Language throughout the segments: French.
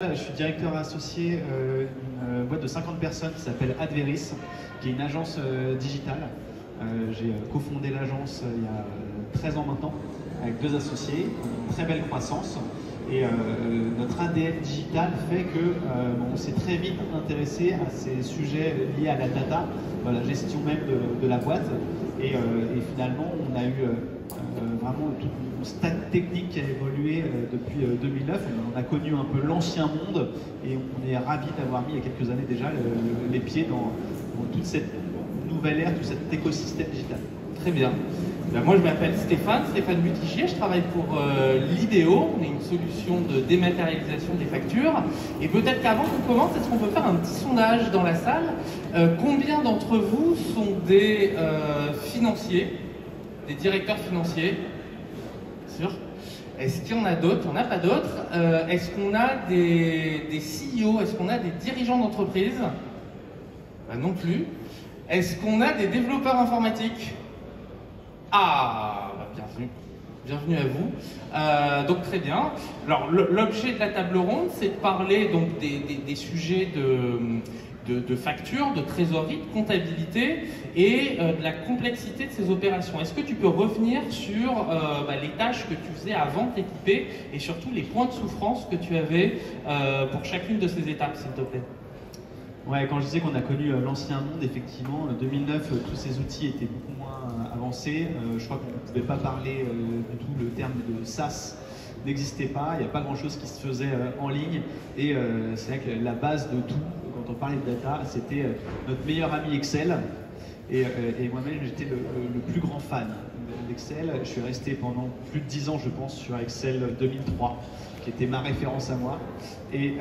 Je suis directeur associé d'une boîte de 50 personnes qui s'appelle Adveris, qui est une agence digitale. J'ai cofondé l'agence il y a 13 ans maintenant, avec 2 associés, une très belle croissance. Et notre ADN digital fait que on s'est très vite intéressé à ces sujets liés à la data, à la gestion même de la boîte. Et finalement, on a eu vraiment tout une stack technique qui a évolué depuis 2009. On a connu un peu l'ancien monde et on est ravis d'avoir mis il y a quelques années déjà les pieds dans toute cette nouvelle ère, tout cet écosystème digital. Très bien. Ben moi je m'appelle Stéphane Butichier, je travaille pour l'IDEO, on est une solution de dématérialisation des factures. Et peut-être qu'avant qu'on commence, est-ce qu'on peut faire un petit sondage dans la salle? Combien d'entre vous sont des financiers, des directeurs financiers? Sûr. Est-ce qu'il y en a d'autres? Il n'y en a pas d'autres. Est-ce qu'on a des CEO? Est-ce qu'on a des dirigeants d'entreprise? Ben non plus. Est-ce qu'on a des développeurs informatiques? Ah, bah bienvenue. Bienvenue à vous. Donc très bien. Alors l'objet de la table ronde, c'est de parler donc des sujets de facture, de trésorerie, de comptabilité et de la complexité de ces opérations. Est-ce que tu peux revenir sur les tâches que tu faisais avant de t'équiper et surtout les points de souffrance que tu avais pour chacune de ces étapes, s'il te plaît? Ouais, quand je disais qu'on a connu l'ancien monde, effectivement, 2009, tous ces outils étaient beaucoup moins avancés. Je crois qu'on ne pouvait pas parler du tout, le terme de SaaS n'existait pas, il n'y a pas grand-chose qui se faisait en ligne. Et c'est vrai que la base de tout, quand on parlait de data, c'était notre meilleur ami Excel. Et moi-même, j'étais le plus grand fan d'Excel. Je suis resté pendant plus de 10 ans, je pense, sur Excel 2003. Qui était ma référence à moi, et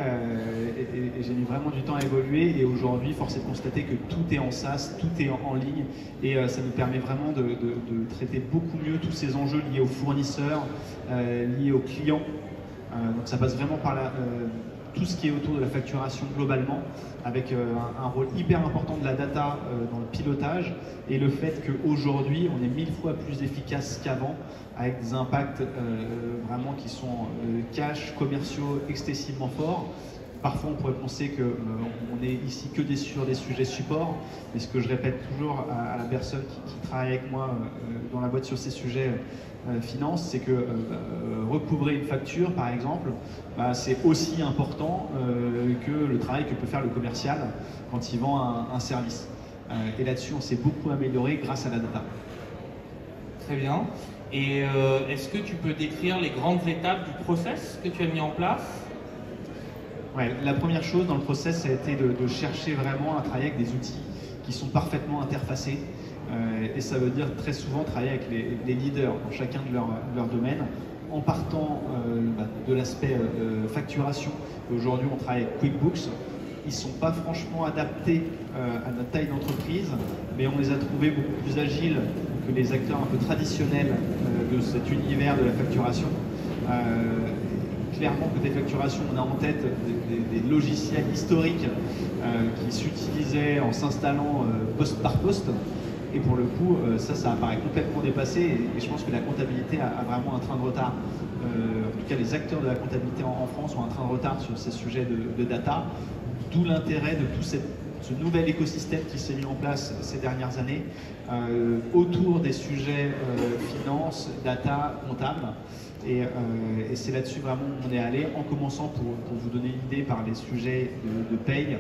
j'ai mis vraiment du temps à évoluer, et aujourd'hui force est de constater que tout est en SaaS, tout est en ligne, et ça nous permet vraiment de traiter beaucoup mieux tous ces enjeux liés aux fournisseurs, liés aux clients. Donc ça passe vraiment par tout ce qui est autour de la facturation globalement, avec un rôle hyper important de la data dans le pilotage, et le fait qu'aujourd'hui on est 1000 fois plus efficace qu'avant, avec des impacts vraiment qui sont cash, commerciaux, excessivement forts. Parfois, on pourrait penser qu'on est ici que sur des sujets support, mais ce que je répète toujours à la personne qui travaille avec moi dans la boîte sur ces sujets finance, c'est que recouvrer une facture, par exemple, c'est aussi important que le travail que peut faire le commercial quand il vend un service. Et là-dessus, on s'est beaucoup amélioré grâce à la data. Très bien. Et est-ce que tu peux décrire les grandes étapes du process que tu as mis en place? Ouais, la première chose dans le process, ça a été de chercher vraiment à travailler avec des outils qui sont parfaitement interfacés. Et ça veut dire très souvent travailler avec les leaders dans chacun de leur domaine, en partant de l'aspect facturation. Aujourd'hui, on travaille avec QuickBooks. Ils ne sont pas franchement adaptés à notre taille d'entreprise, mais on les a trouvés beaucoup plus agiles que les acteurs un peu traditionnels de cet univers de la facturation. Clairement, côté facturation, on a en tête des logiciels historiques qui s'utilisaient en s'installant poste par poste. Et pour le coup, ça apparaît complètement dépassé, et je pense que la comptabilité a vraiment un train de retard. En tout cas, les acteurs de la comptabilité en France ont un train de retard sur ces sujets de data, d'où l'intérêt de tout ce nouvel écosystème qui s'est mis en place ces dernières années autour des sujets finance, data, comptable. Et c'est là-dessus vraiment où on est allé, en commençant, pour vous donner une idée, par les sujets de paye.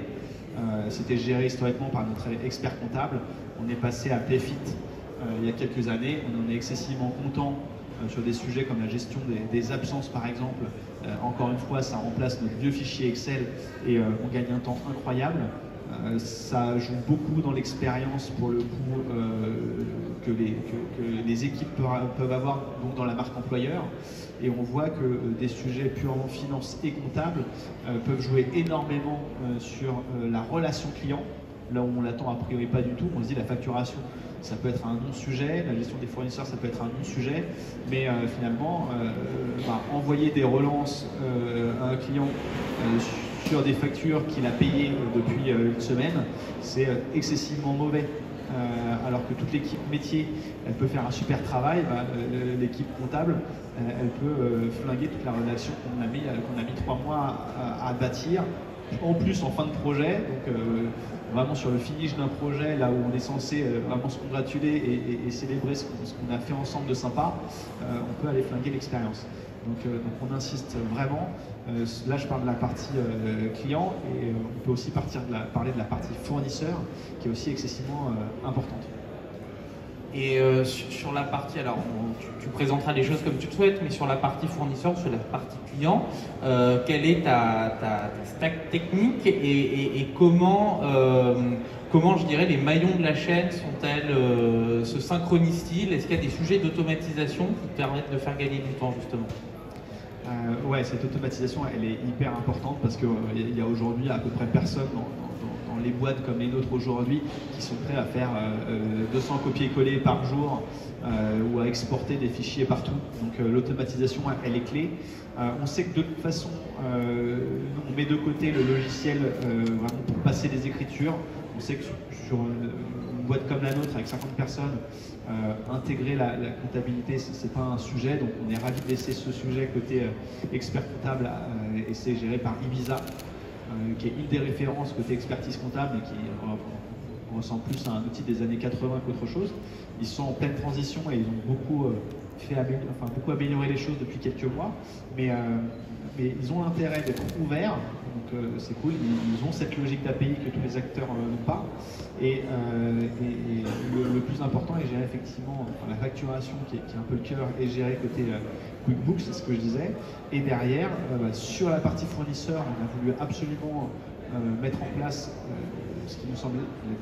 C'était géré historiquement par notre expert comptable. On est passé à Payfit il y a quelques années. On en est excessivement content sur des sujets comme la gestion des absences, par exemple. Encore une fois, ça remplace notre vieux fichier Excel et on gagne un temps incroyable. Ça joue beaucoup dans l'expérience, pour le coup, que les équipes peuvent avoir donc dans la marque employeur. Et on voit que des sujets purement finance et comptable peuvent jouer énormément sur la relation client, là où on l'attend a priori pas du tout. On se dit la facturation, ça peut être un non-sujet, la gestion des fournisseurs, ça peut être un non-sujet, mais finalement, envoyer des relances à un client sur des factures qu'il a payées depuis une semaine, c'est excessivement mauvais alors que toute l'équipe métier, elle peut faire un super travail, l'équipe comptable, elle peut flinguer toute la rédaction qu'on a mis 3 mois à bâtir, en plus en fin de projet, donc vraiment sur le finish d'un projet, là où on est censé vraiment se congratuler et célébrer ce qu'on a fait ensemble de sympa, on peut aller flinguer l'expérience. Donc on insiste vraiment. Là, je parle de la partie client et on peut aussi parler de la partie fournisseur qui est aussi excessivement importante. Et sur la partie, alors tu présenteras les choses comme tu le souhaites, mais sur la partie fournisseur, sur la partie client, quelle est ta stack technique et comment, je dirais, les maillons de la chaîne sont-elles, se synchronisent-ils? Est-ce qu'il y a des sujets d'automatisation qui permettent de faire gagner du temps justement? Ouais, cette automatisation, elle est hyper importante parce qu'il y a aujourd'hui à peu près personne dans les boîtes comme les nôtres aujourd'hui qui sont prêts à faire 200 copier-coller par jour ou à exporter des fichiers partout. Donc l'automatisation, elle est clé. On sait que de toute façon, on met de côté le logiciel vraiment pour passer des écritures. On sait que sur une boîte comme la nôtre, avec 50 personnes, intégrer la comptabilité, c'est pas un sujet, donc on est ravis de laisser ce sujet côté expert comptable et c'est géré par Ibiza, qui est une des références côté expertise comptable et qui ressemble plus à un outil des années 80 qu'autre chose. Ils sont en pleine transition et ils ont beaucoup amélioré les choses depuis quelques mois, mais ils ont l'intérêt d'être ouverts, donc c'est cool, ils ont cette logique d'API que tous les acteurs n'ont pas, et le plus important est géré effectivement, la facturation qui est un peu le cœur est gérée côté QuickBooks, c'est ce que je disais, et derrière, sur la partie fournisseur, on a voulu absolument mettre en place ce qui nous semble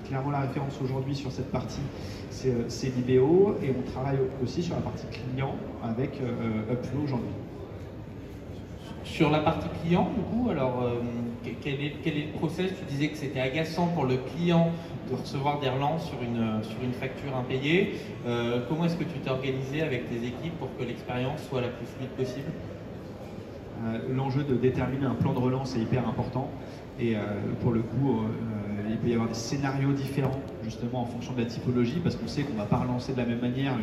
clairement la référence aujourd'hui sur cette partie, c'est l'IBO, et on travaille aussi sur la partie client avec Upflow aujourd'hui. Sur la partie client, du coup, alors quel est le process? Tu disais que c'était agaçant pour le client de recevoir des relances sur une facture impayée. Comment est-ce que tu t'es organisé avec tes équipes pour que l'expérience soit la plus fluide possible? L'enjeu de déterminer un plan de relance est hyper important et pour le coup, il peut y avoir des scénarios différents justement en fonction de la typologie parce qu'on sait qu'on ne va pas relancer de la même manière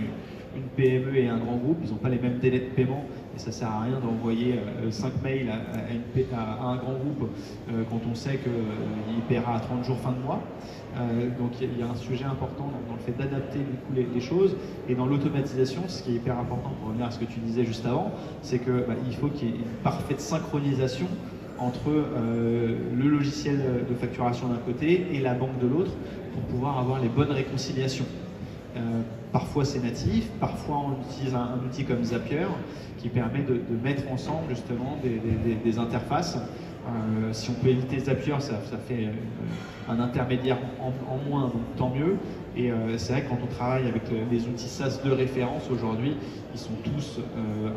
une PME et un grand groupe, ils n'ont pas les mêmes délais de paiement et ça ne sert à rien d'envoyer 5 mails à un grand groupe quand on sait qu'il paiera à 30 jours fin de mois. Donc il y a un sujet important dans le fait d'adapter du coup les choses et dans l'automatisation, ce qui est hyper important pour revenir à ce que tu disais juste avant, c'est qu'il faut qu'il y ait une parfaite synchronisation entre le logiciel de facturation d'un côté et la banque de l'autre pour pouvoir avoir les bonnes réconciliations. Parfois c'est natif, parfois on utilise un outil comme Zapier qui permet de mettre ensemble justement des interfaces. Si on peut éviter Zapier, ça fait un intermédiaire en moins, donc tant mieux. Et c'est vrai que quand on travaille avec les outils SaaS de référence aujourd'hui, ils sont tous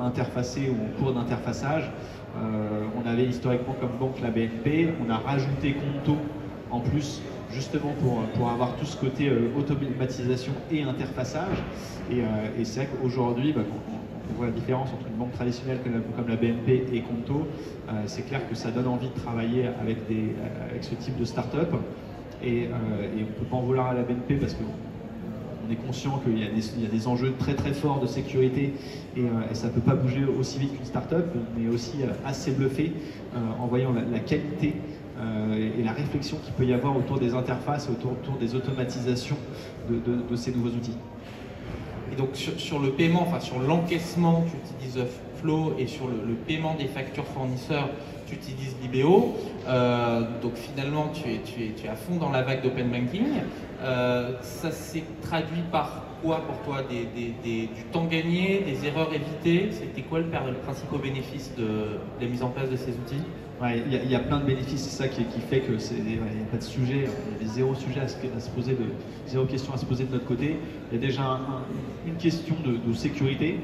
interfacés ou en cours d'interfaçage. On avait historiquement comme banque la BNP, on a rajouté Conto en plus justement pour avoir tout ce côté automatisation et interfaçage. Et c'est vrai qu'aujourd'hui, quand on voit la différence entre une banque traditionnelle comme la BNP et Conto, c'est clair que ça donne envie de travailler avec ce type de start-up. Et on ne peut pas en vouloir à la BNP parce qu'on est conscient qu'il y a des enjeux très très forts de sécurité et ça ne peut pas bouger aussi vite qu'une start-up, mais aussi assez bluffé en voyant la qualité et la réflexion qu'il peut y avoir autour des interfaces, autour des automatisations de ces nouveaux outils. Et donc sur le paiement, enfin sur l'encaissement, tu utilises Flow et sur le paiement des factures fournisseurs, tu utilises l'IBO. Donc finalement, tu es à fond dans la vague d'open banking. Ça s'est traduit par quoi pour toi? Du temps gagné, des erreurs évitées? C'était quoi le principal bénéfice de la mise en place de ces outils? Ouais, il y a plein de bénéfices, c'est ça qui fait que il n'y a pas de sujet, il y a zéro sujet à se poser, zéro question à se poser de notre côté. Il y a déjà une question de sécurité,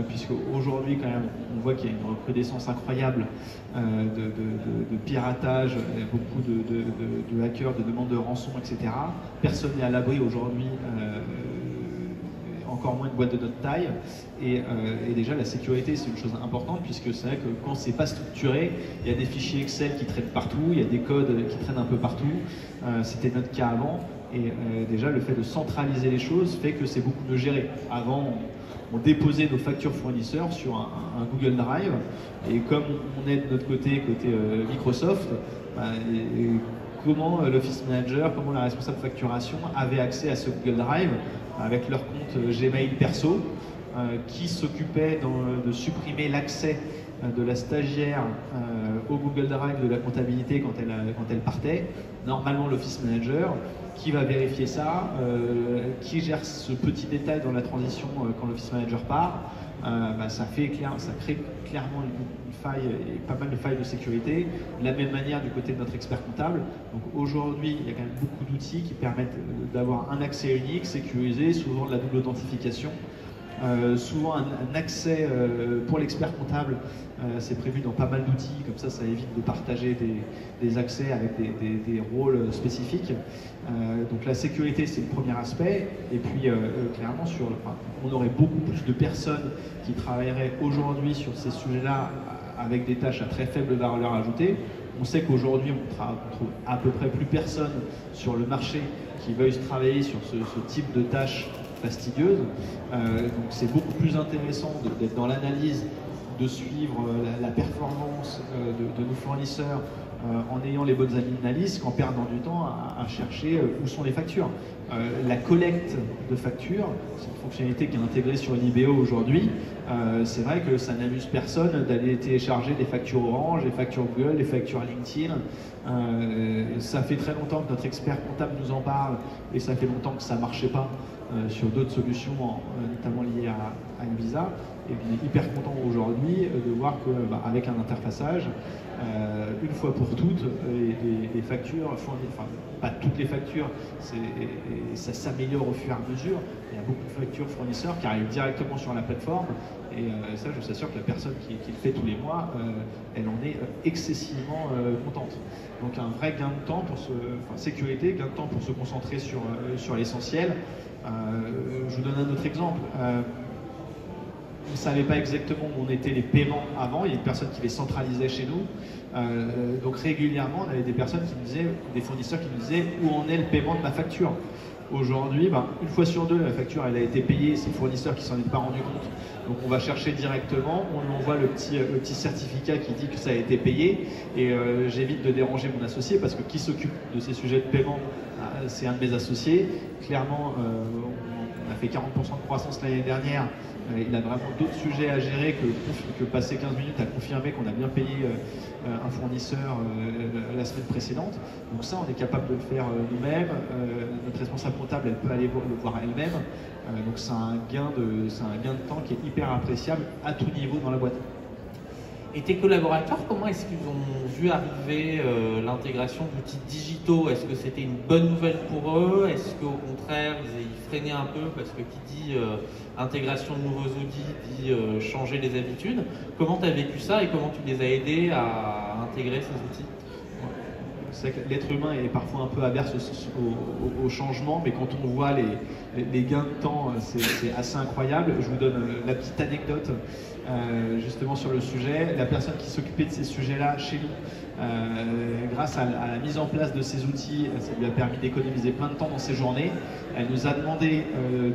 puisque aujourd'hui quand même on voit qu'il y a une recrudescence incroyable de piratage, beaucoup de hackers, de demandes de rançon, etc. Personne n'est à l'abri aujourd'hui. Encore moins de boîtes de notre taille et déjà la sécurité c'est une chose importante puisque c'est vrai que quand c'est pas structuré il y a des fichiers Excel qui traînent partout, il y a des codes qui traînent un peu partout, c'était notre cas avant Et déjà, le fait de centraliser les choses fait que c'est beaucoup mieux géré. Avant, on déposait nos factures fournisseurs sur un Google Drive, et comme on est de notre côté Microsoft, comment l'Office Manager, comment la responsable de facturation avait accès à ce Google Drive avec leur compte Gmail perso, qui s'occupait de supprimer l'accès de la stagiaire au Google Drive de la comptabilité quand elle partait. Normalement, l'Office Manager qui va vérifier ça, qui gère ce petit détail dans la transition quand l'Office Manager part, ça crée clairement une faille et pas mal de failles de sécurité. De la même manière du côté de notre expert comptable. Donc aujourd'hui, il y a quand même beaucoup d'outils qui permettent d'avoir un accès unique, sécurisé, souvent de la double authentification. Souvent un accès pour l'expert comptable, c'est prévu dans pas mal d'outils, comme ça évite de partager des accès avec des rôles spécifiques. Donc la sécurité, c'est le premier aspect, et puis clairement on aurait beaucoup plus de personnes qui travailleraient aujourd'hui sur ces sujets-là avec des tâches à très faible valeur ajoutée. On sait qu'aujourd'hui on trouve à peu près plus personne sur le marché qui veuille travailler sur ce type de tâches fastidieuses. Donc c'est beaucoup plus intéressant d'être dans l'analyse, de suivre la performance de nos fournisseurs en ayant les bonnes analyses qu'en perdant du temps à chercher où sont les factures. La collecte de factures, c'est une fonctionnalité qui est intégrée sur l'IBO aujourd'hui. C'est vrai que ça n'amuse personne d'aller télécharger des factures Orange, des factures Google, des factures LinkedIn. Ça fait très longtemps que notre expert comptable nous en parle, et ça fait longtemps que ça ne marchait pas sur d'autres solutions, notamment liées à Invisa. Et on est hyper content aujourd'hui de voir qu'avec un interfaçage, une fois pour toutes, les factures, enfin pas toutes les factures, ça s'améliore au fur et à mesure. Il y a beaucoup de factures fournisseurs qui arrivent directement sur la plateforme, et ça, je vous assure que la personne qui le fait tous les mois, elle en est excessivement contente. Donc un vrai gain de temps sécurité, gain de temps pour se concentrer sur l'essentiel. Je vous donne un autre exemple. On ne savait pas exactement où étaient les paiements avant, il y a une personne qui les centralisait chez nous. Donc régulièrement, on avait des personnes qui nous disaient, des fournisseurs qui nous disaient où en est le paiement de ma facture. Aujourd'hui, une fois sur deux, la facture elle a été payée, c'est le fournisseur qui s'en est pas rendu compte. Donc on va chercher directement, on lui envoie le petit certificat qui dit que ça a été payé, et j'évite de déranger mon associé parce que qui s'occupe de ces sujets de paiement, c'est un de mes associés. Clairement, on a fait 40% de croissance l'année dernière. Il a vraiment d'autres sujets à gérer que passer 15 minutes à confirmer qu'on a bien payé un fournisseur la semaine précédente. Donc ça, on est capable de le faire nous-mêmes. Notre responsable comptable, elle peut aller le voir elle-même. Donc c'est un gain de temps qui est hyper appréciable à tout niveau dans la boîte. Et tes collaborateurs, comment est-ce qu'ils ont vu arriver l'intégration d'outils digitaux? Est-ce que c'était une bonne nouvelle pour eux? Est-ce qu'au contraire, ils freinaient un peu? Parce que qui dit intégration de nouveaux outils dit changer les habitudes. Comment tu as vécu ça et comment tu les as aidés à intégrer ces outils? C'est vrai que l'être humain est parfois un peu averse au changement, mais quand on voit les gains de temps, c'est assez incroyable. Je vous donne la petite anecdote justement sur le sujet. La personne qui s'occupait de ces sujets-là chez nous, grâce à la mise en place de ces outils, ça lui a permis d'économiser plein de temps dans ses journées. Elle nous a demandé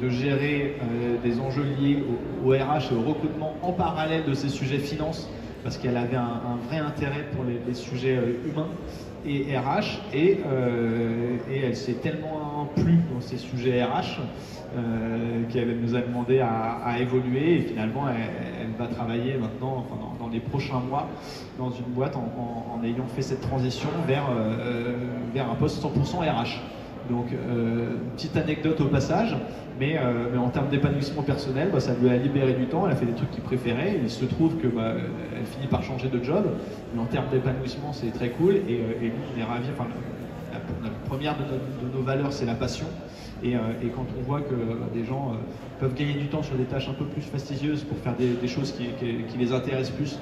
de gérer des enjeux liés au RH et au recrutement en parallèle de ces sujets finance, parce qu'elle avait un vrai intérêt pour les sujets humains et RH, et elle s'est tellement plu dans ces sujets RH qu'elle nous a demandé à évoluer, et finalement elle va travailler maintenant, dans les prochains mois, dans une boîte en ayant fait cette transition vers un poste 100% RH. Donc petite anecdote au passage, mais en termes d'épanouissement personnel, ça lui a libéré du temps, elle a fait des trucs qu'il préférait. Il se trouve que elle finit par changer de job, mais en termes d'épanouissement c'est très cool, et nous on est ravis. Enfin, la première de nos valeurs, c'est la passion, et quand on voit que des gens peuvent gagner du temps sur des tâches un peu plus fastidieuses pour faire des choses qui les intéressent plus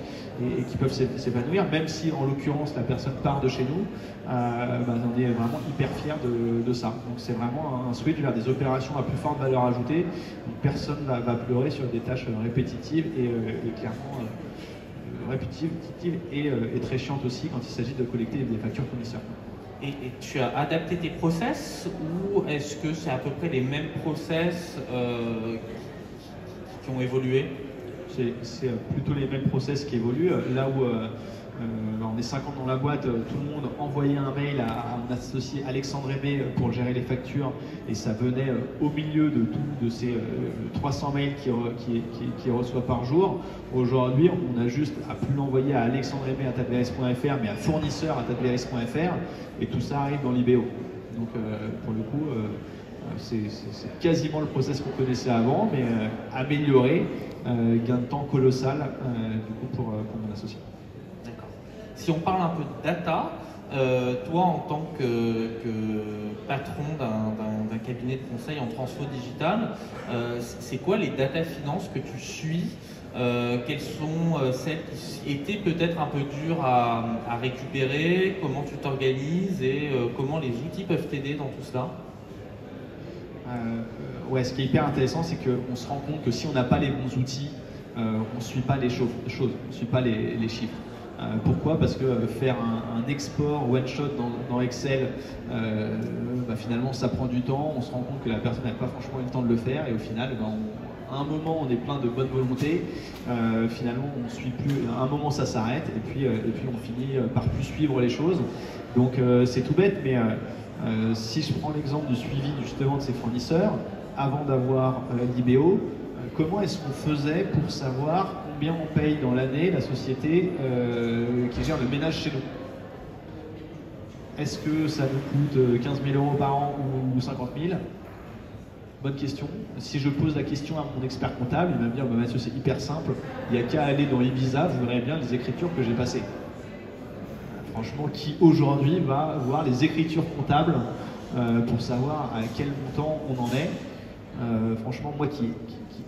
et qui peuvent s'épanouir, même si en l'occurrence la personne part de chez nous, on est vraiment hyper fiers de ça. Donc c'est vraiment un switch vers des opérations à plus forte valeur ajoutée. Donc personne va pleurer sur des tâches répétitives et clairement répétitives et très chiantes aussi quand il s'agit de collecter des factures fournisseurs. Et tu as adapté tes process ou est-ce que c'est à peu près les mêmes process qui ont évolué? C'est plutôt les mêmes process qui évoluent. Là où on est 50 dans la boîte, tout le monde envoyait un mail à mon associé Alexandre Aimé pour gérer les factures et ça venait au milieu de ces 300 mails qu'il reçoit par jour. Aujourd'hui, on a juste à plus l'envoyer à alexandreaimé@tadveris.fr mais à fournisseur@tadveris.fr et tout ça arrive dans l'IBO. Donc pour le coup, c'est quasiment le process qu'on connaissait avant, mais amélioré, gain de temps colossal du coup pour mon associé. D'accord. Si on parle un peu de data, toi en tant que patron d'un cabinet de conseil en transfo digital, c'est quoi les data finances que tu suis? Quelles sont celles qui étaient peut-être un peu dures à récupérer? Comment tu t'organises et comment les outils peuvent t'aider dans tout cela? Ouais, ce qui est hyper intéressant, c'est qu'on se rend compte que si on n'a pas les bons outils, on ne suit pas les choses, on ne suit pas les chiffres. Pourquoi? Parce que faire un export one-shot dans Excel, finalement ça prend du temps, on se rend compte que la personne n'a pas franchement eu le temps de le faire et au final, à un moment on est plein de bonne volonté, finalement on suit plus, à un moment ça s'arrête et puis on finit par plus suivre les choses. Donc c'est tout bête, mais si je prends l'exemple du suivi justement de ces fournisseurs, avant d'avoir l'IBO, comment est-ce qu'on faisait pour savoir combien on paye dans l'année la société qui gère le ménage chez nous? Est-ce que ça nous coûte 15 000 € par an ou 50 000? Bonne question. Si je pose la question à mon expert comptable, il va me dire Mathieu, c'est hyper simple, il n'y a qu'à aller dans Ibiza, vous verrez bien les écritures que j'ai passées. Franchement, qui aujourd'hui va voir les écritures comptables pour savoir à quel montant on en est? Franchement, moi qui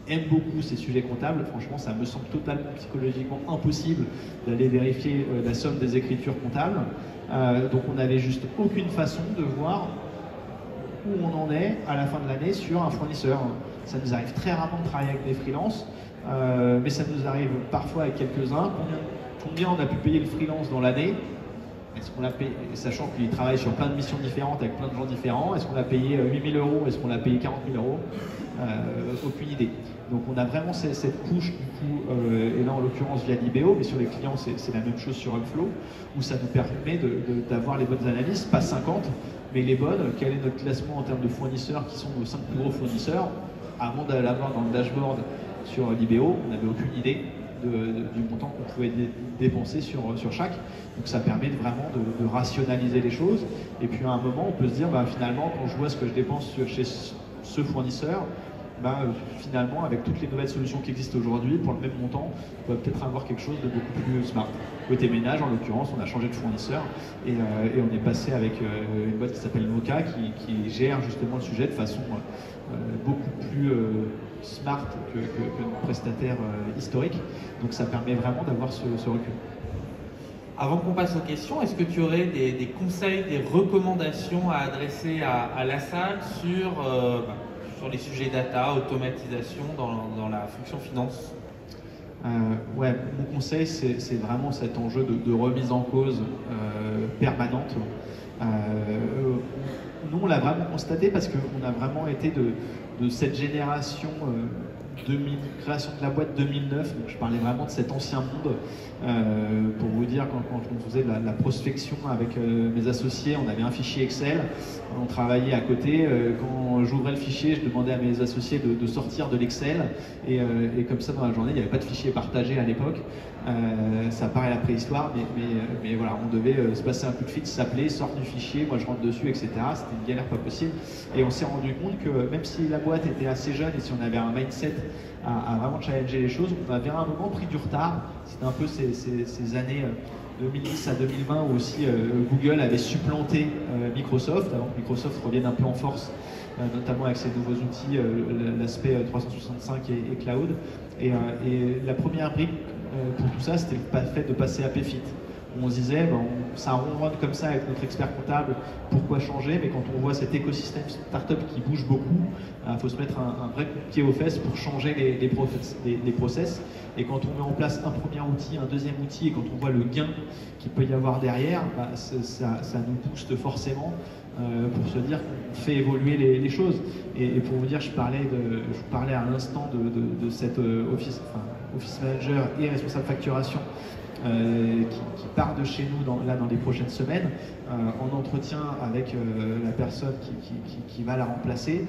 aime beaucoup ces sujets comptables, franchement, ça me semble totalement psychologiquement impossible d'aller vérifier la somme des écritures comptables. Donc on n'avait juste aucune façon de voir où on en est à la fin de l'année sur un fournisseur. Ça nous arrive très rarement de travailler avec des freelances, mais ça nous arrive parfois avec quelques-uns. Combien on a pu payer le freelance dans l'année? Est-ce qu'on l'a payé, sachant qu'il travaille sur plein de missions différentes avec plein de gens différents, est-ce qu'on l'a payé 8 000 €? Est-ce qu'on l'a payé 40 000 €? Aucune idée. Donc on a vraiment cette couche du coup, et là en l'occurrence via l'IBO, mais sur les clients c'est la même chose sur Upflow, où ça nous permet d'avoir les bonnes analyses, pas 50, mais les bonnes. Quel est notre classement en termes de fournisseurs qui sont nos 5 plus gros fournisseurs? Avant d'aller l'avoir dans le dashboard sur l'IBO, on n'avait aucune idée du montant qu'on pouvait dépenser sur chaque. Donc ça permet vraiment de rationaliser les choses. Et puis à un moment, on peut se dire, finalement, quand je vois ce que je dépense chez ce fournisseur, finalement, avec toutes les nouvelles solutions qui existent aujourd'hui, pour le même montant, on va peut-être avoir quelque chose de beaucoup plus smart. Côté ménage, en l'occurrence, on a changé de fournisseur et on est passé avec une boîte qui s'appelle Moka qui gère justement le sujet de façon beaucoup plus smart que nos prestataires historiques. Donc ça permet vraiment d'avoir ce recul. Avant qu'on passe aux questions, est-ce que tu aurais des conseils, des recommandations à adresser à la salle sur les sujets data, automatisation dans la fonction finance? Ouais, mon conseil, c'est vraiment cet enjeu de remise en cause permanente. Nous, on l'a vraiment constaté parce qu'on a vraiment été de cette génération création de la boîte 2009, donc je parlais vraiment de cet ancien monde. Pour vous dire, quand on faisait la prospection avec mes associés, on avait un fichier Excel, on travaillait à côté. Quand j'ouvrais le fichier, je demandais à mes associés de sortir de l'Excel, et comme ça dans la journée, il n'y avait pas de fichier partagé à l'époque. Ça paraît la préhistoire, mais voilà, on devait se passer un coup de fil, s'appeler, sort du fichier, moi je rentre dessus, etc. C'était une galère pas possible. Et on s'est rendu compte que même si la boîte était assez jeune et si on avait un mindset à vraiment challenger les choses, on avait à un moment pris du retard. C'était un peu ces années 2010 à 2020 où aussi Google avait supplanté Microsoft, avant que Microsoft revienne un peu en force, notamment avec ses nouveaux outils, l'aspect 365 et cloud. Et la première brique pour tout ça, c'était le fait de passer à PFIT. où on se disait, ça ronronne comme ça avec notre expert comptable, pourquoi changer? Mais quand on voit cet écosystème startup qui bouge beaucoup, il faut se mettre un vrai coup de pied aux fesses pour changer les process. Et quand on met en place un premier outil, un deuxième outil, et quand on voit le gain qu'il peut y avoir derrière, ça nous booste forcément pour se dire qu'on fait évoluer les choses. Et pour vous dire, je vous parlais à l'instant de cette office manager et responsable facturation qui part de chez nous dans les prochaines semaines, en entretien avec la personne qui va la remplacer,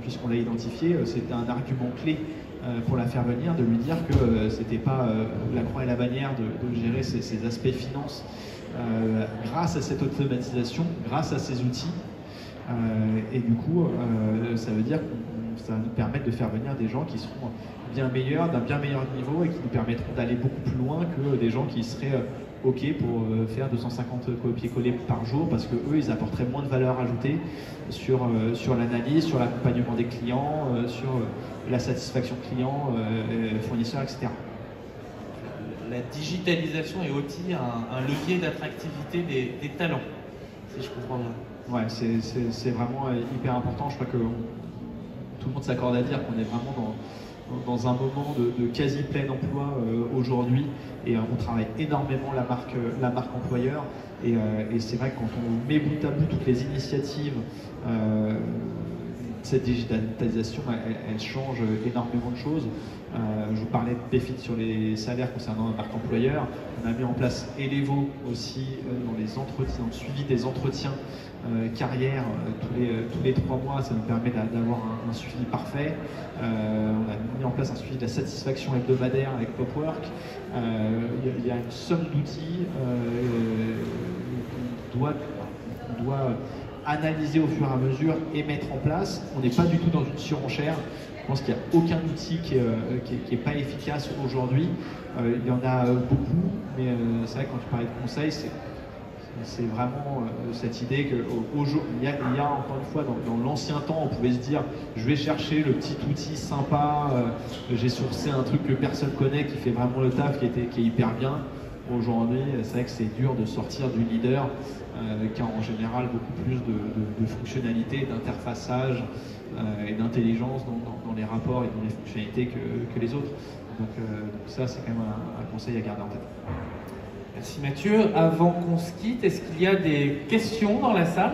puisqu'on l'a identifié. C'était un argument clé pour la faire venir, de lui dire que c'était pas la croix et la bannière de gérer ces aspects finances grâce à cette automatisation, grâce à ces outils. Et du coup, ça veut dire que ça va nous permettre de faire venir des gens qui seront bien meilleurs, d'un bien meilleur niveau, et qui nous permettront d'aller beaucoup plus loin que des gens qui seraient OK pour faire 250 copier-coller par jour, parce que eux, ils apporteraient moins de valeur ajoutée sur l'analyse, sur l'accompagnement des clients, sur la satisfaction client, fournisseur, etc. La digitalisation est aussi un levier d'attractivité des talents, si je comprends bien. Ouais, c'est vraiment hyper important. Je crois que tout le monde s'accorde à dire qu'on est vraiment dans un moment de quasi plein emploi aujourd'hui, et on travaille énormément la marque employeur, et c'est vrai que quand on met bout à bout toutes les initiatives, cette digitalisation, elle change énormément de choses. Je vous parlais de BEFIT sur les salaires concernant la marque employeur. On a mis en place Elevo aussi dans les entretiens, dans le suivi des entretiens carrière tous les 3 mois. Ça nous permet d'avoir un suivi parfait. On a mis en place un suivi de la satisfaction hebdomadaire avec Popwork. Il y a une somme d'outils qu'on doit analyser au fur et à mesure et mettre en place. On n'est pas du tout dans une surenchère. Je pense qu'il n'y a aucun outil qui est pas efficace aujourd'hui. Il y en a beaucoup, mais c'est vrai que quand tu parlais de conseils, c'est vraiment cette idée qu'il y a encore une fois dans l'ancien temps, on pouvait se dire je vais chercher le petit outil sympa, j'ai sourcé un truc que personne connaît qui fait vraiment le taf, qui est hyper bien. Aujourd'hui, c'est vrai que c'est dur de sortir du leader qui a en général beaucoup plus de fonctionnalités, d'interfaçage et d'intelligence dans les rapports et dans les fonctionnalités que les autres. Donc ça, c'est quand même un conseil à garder en tête. Merci Mathieu. Avant qu'on se quitte, est-ce qu'il y a des questions dans la salle ?